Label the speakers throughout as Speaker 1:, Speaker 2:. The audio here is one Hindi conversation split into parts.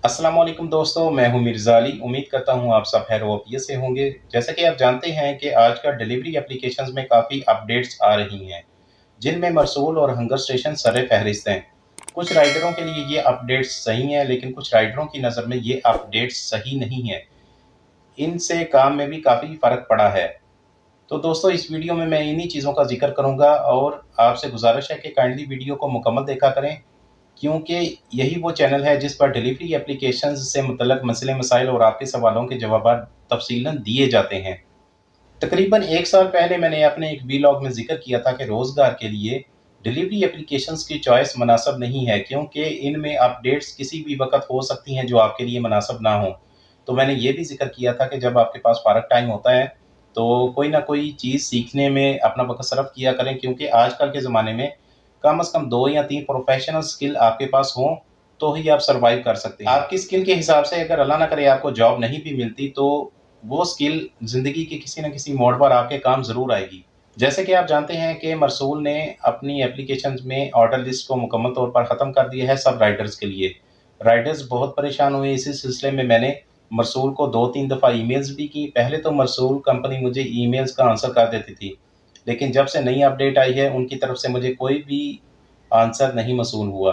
Speaker 1: अस्सलाम वालेकुम दोस्तों, मैं हूं मिर्ज़ा अली। उम्मीद करता हूं आप सब खैर वफ़ीयत से होंगे। जैसा कि आप जानते हैं कि आजकल डिलीवरी एप्लीकेशंस में काफ़ी अपडेट्स आ रही हैं, जिनमें मरसूल और हंगर स्टेशन सर-ए-फ़हरिस्त हैं। कुछ राइडरों के लिए ये अपडेट्स सही हैं, लेकिन कुछ राइडरों की नज़र में ये अपडेट्स सही नहीं हैं। इनसे काम में भी काफ़ी फ़र्क पड़ा है। तो दोस्तों, इस वीडियो में मैं इन्हीं चीज़ों का ज़िक्र करूँगा और आपसे गुज़ारिश है कि काइंडली वीडियो को मुकम्मल देखा करें, क्योंकि यही वो चैनल है जिस पर डिलीवरी एप्लीकेशंस से मुतल्लक मसले मसाइल और आपके सवालों के जवाब तफसीलन दिए जाते हैं। तकरीबन 1 साल पहले मैंने अपने एक वीलॉग में ज़िक्र किया था कि रोज़गार के लिए डिलीवरी एप्लीकेशंस की चॉइस मुनासिब नहीं है, क्योंकि इनमें अपडेट्स किसी भी वक़्त हो सकती हैं जो आपके लिए मुनासिब ना हो। तो मैंने ये भी ज़िक्र किया था कि जब आपके पास फ़ारग टाइम होता है, तो कोई ना कोई चीज़ सीखने में अपना वक़्त सर्फ़ किया करें, क्योंकि आजकल के ज़माने में कम से कम 2 या 3 प्रोफ़ेशनल स्किल आपके पास हों, तो ही आप सर्वाइव कर सकते हैं। आपकी स्किल के हिसाब से अगर अल्लाह ना करे आपको जॉब नहीं भी मिलती, तो वो स्किल ज़िंदगी के किसी न किसी मोड़ पर आपके काम ज़रूर आएगी। जैसे कि आप जानते हैं कि मरसूल ने अपनी एप्लीकेशंस में ऑर्डर लिस्ट को मुकम्मल तौर पर ख़त्म कर दिया है सब राइडर्स के लिए। राइडर्स बहुत परेशान हुए, इसी सिलसिले में मैंने मरसूल को 2-3 दफ़ा ईमेल्स भी की। पहले तो मरसूल कंपनी मुझे ईमेल्स का आंसर कर देती थी, लेकिन जब से नई अपडेट आई है, उनकी तरफ से मुझे कोई भी आंसर नहीं मसूल हुआ।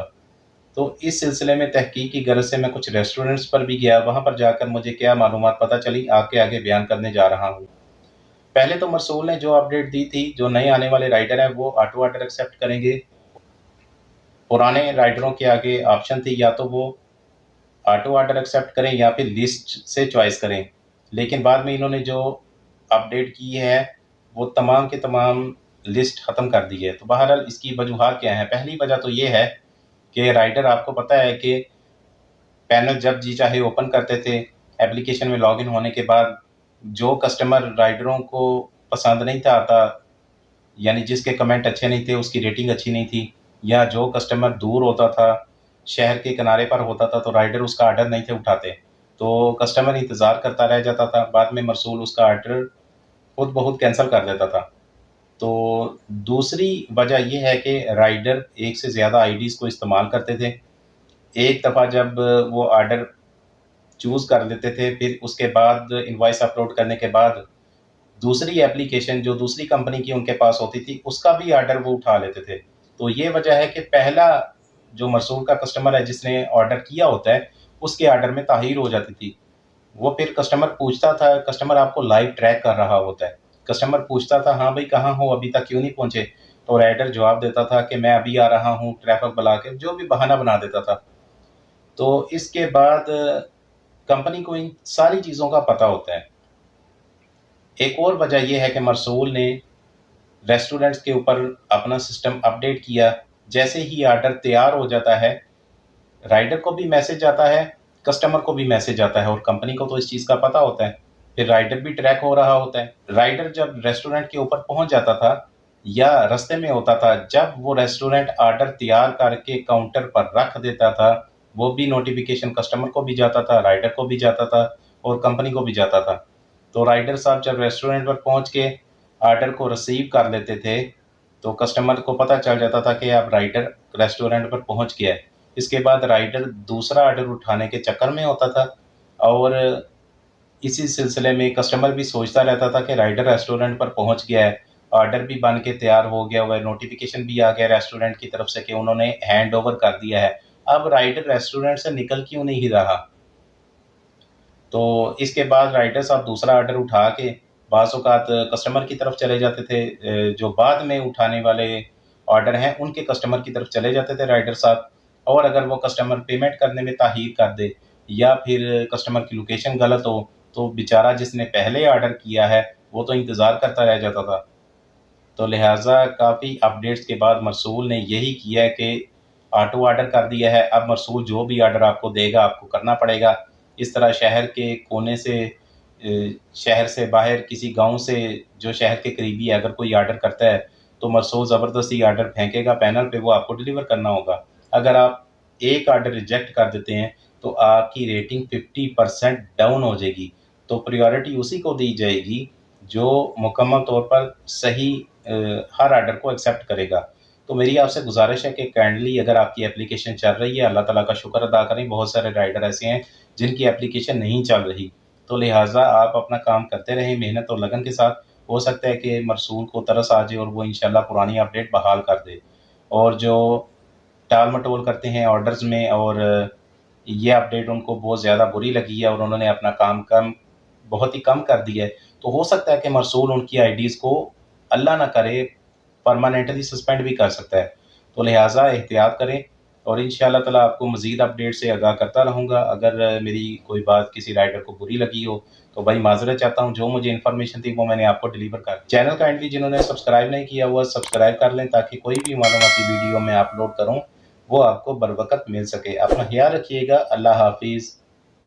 Speaker 1: तो इस सिलसिले में तहकीक की गरज से मैं कुछ रेस्टोरेंट्स पर भी गया, वहाँ पर जाकर मुझे क्या मालूमात पता चली, आपके आगे बयान करने जा रहा हूँ। पहले तो मरसूल ने जो अपडेट दी थी, जो नए आने वाले राइडर हैं वो ऑटो ऑर्डर एक्सेप्ट करेंगे। पुराने राइडरों के आगे ऑप्शन थी, या तो वो ऑटो ऑर्डर एक्सेप्ट करें या फिर लिस्ट से चॉइस करें। लेकिन बाद में इन्होंने जो अपडेट की है, वो तमाम के तमाम लिस्ट ख़त्म कर दी है। तो बहरहाल इसकी वजूहात क्या हैं? पहली वजह तो ये है कि राइडर, आपको पता है कि पैनल जब जी चाहे ओपन करते थे, एप्लीकेशन में लॉगिन होने के बाद जो कस्टमर राइडरों को पसंद नहीं था आता, यानी जिसके कमेंट अच्छे नहीं थे, उसकी रेटिंग अच्छी नहीं थी, या जो कस्टमर दूर होता था, शहर के किनारे पर होता था, तो राइडर उसका ऑर्डर नहीं थे उठाते। तो कस्टमर इंतज़ार करता रह जाता था, बाद में मरसूल उसका ऑर्डर खुद ब खुद कैंसल कर देता था। तो दूसरी वजह ये है कि राइडर एक से ज़्यादा आईडीज़ को इस्तेमाल करते थे। एक दफ़ा जब वो ऑर्डर चूज़ कर लेते थे, फिर उसके बाद इनवॉइस अपलोड करने के बाद दूसरी एप्लीकेशन जो दूसरी कंपनी की उनके पास होती थी, उसका भी ऑर्डर वो उठा लेते थे। तो ये वजह है कि पहला जो मरसूल का कस्टमर है जिसने ऑर्डर किया होता है, उसके ऑर्डर में ताख़ीर हो जाती थी। वो फिर कस्टमर पूछता था, कस्टमर आपको लाइव ट्रैक कर रहा होता है। कस्टमर पूछता था, "हाँ भाई, कहाँ हो? अभी तक क्यों नहीं पहुँचे?" तो राइडर जवाब देता था कि मैं अभी आ रहा हूँ, ट्रैफ़िक बुला के, जो भी बहाना बना देता था। तो इसके बाद कंपनी को इन सारी चीज़ों का पता होता है। एक और वजह ये है कि मरसूल ने रेस्टोरेंट्स के ऊपर अपना सिस्टम अपडेट किया। जैसे ही ऑर्डर तैयार हो जाता है, राइडर को भी मैसेज आता है, कस्टमर को भी मैसेज आता है, और कंपनी को तो इस चीज़ का पता होता है। फिर राइडर भी ट्रैक हो रहा होता है। राइडर जब रेस्टोरेंट के ऊपर पहुँच जाता था या रास्ते में होता था, जब वो रेस्टोरेंट ऑर्डर तैयार करके काउंटर पर रख देता था, वो भी नोटिफ़िकेशन कस्टमर को भी जाता था, राइडर को भी जाता था और कंपनी को भी जाता था। तो राइडर साहब जब रेस्टोरेंट पर पहुँच के ऑर्डर को रिसीव कर लेते थे, तो कस्टमर को पता चल जाता था कि अब राइडर रेस्टोरेंट पर पहुँच गया है। इसके बाद राइडर दूसरा ऑर्डर उठाने के चक्कर में होता था, और इसी सिलसिले में कस्टमर भी सोचता रहता था कि राइडर रेस्टोरेंट पर पहुँच गया है, ऑर्डर भी बन के तैयार हो गया हुआ है, नोटिफ़िकेशन भी आ गया रेस्टोरेंट की तरफ से कि उन्होंने हैंड ओवर कर दिया है। अब राइडर रेस्टोरेंट से निकल क्यों नहीं रहा? तो इसके बाद राइडर साहब दूसरा ऑर्डर उठा के बाज़ औक़ात कस्टमर की तरफ चले जाते थे। जो बाद में उठाने वाले ऑर्डर हैं, उनके कस्टमर की तरफ चले जाते थे राइडर साहब, और अगर वो कस्टमर पेमेंट करने में ताख़ीर कर दे या फिर कस्टमर की लोकेशन गलत हो, तो बेचारा जिसने पहले ऑर्डर किया है, वो तो इंतज़ार करता रह जाता था। तो लिहाज़ा काफ़ी अपडेट्स के बाद मरसूल ने यही किया है कि ऑटो ऑर्डर कर दिया है। अब मरसूल जो भी ऑर्डर आपको देगा, आपको करना पड़ेगा। इस तरह शहर के कोने से शहर से बाहर किसी गाँव से जो शहर के करीबी है, अगर कोई ऑर्डर करता है, तो मरसूल ज़बरदस्ती ऑर्डर फेंकेगा पैनल पे, वो आपको डिलीवर करना होगा। अगर आप एक ऑर्डर रिजेक्ट कर देते हैं, तो आपकी रेटिंग 50% डाउन हो जाएगी। तो प्रायोरिटी उसी को दी जाएगी जो मुकम्मल तौर पर सही हर ऑर्डर को एक्सेप्ट करेगा। तो मेरी आपसे गुजारिश है कि काइंडली अगर आपकी एप्लीकेशन चल रही है, अल्लाह ताला का शुक्र अदा करें। बहुत सारे राइडर ऐसे हैं जिनकी एप्लीकेशन नहीं चल रही, तो लिहाजा आप अपना काम करते रहें मेहनत और लगन के साथ। हो सकता है कि मरसूल को तरस आ जाए और वो इंशाल्लाह पुरानी अपडेट बहाल कर दे। और जो टाल-मटोल करते हैं ऑर्डर्स में, और ये अपडेट उनको बहुत ज़्यादा बुरी लगी है और उन्होंने अपना काम बहुत ही कम कर दिया है, तो हो सकता है कि मरसूल उनकी आईडीज़ को अल्लाह ना करे परमानेंटली सस्पेंड भी कर सकता है। तो लिहाजा एहतियात करें और इंशाअल्लाह ताला आपको मज़ीद अपडेट से आगाह करता रहूँगा। अगर मेरी कोई बात किसी राइडर को बुरी लगी हो तो भाई माज़रत चाहता हूँ, जो मुझे इन्फॉर्मेशन थी वो मैंने आपको डिलीवर कर दी। चैनल काइंडली जिन्होंने सब्सक्राइब नहीं किया हुआ सब्सक्राइब कर लें, ताकि कोई भी मालूमाती वीडियो मैं अपलोड करूँ वो आपको बरवक़्त मिल सके। अपना ख़्याल रखिएगा। अल्लाह हाफ़िज़।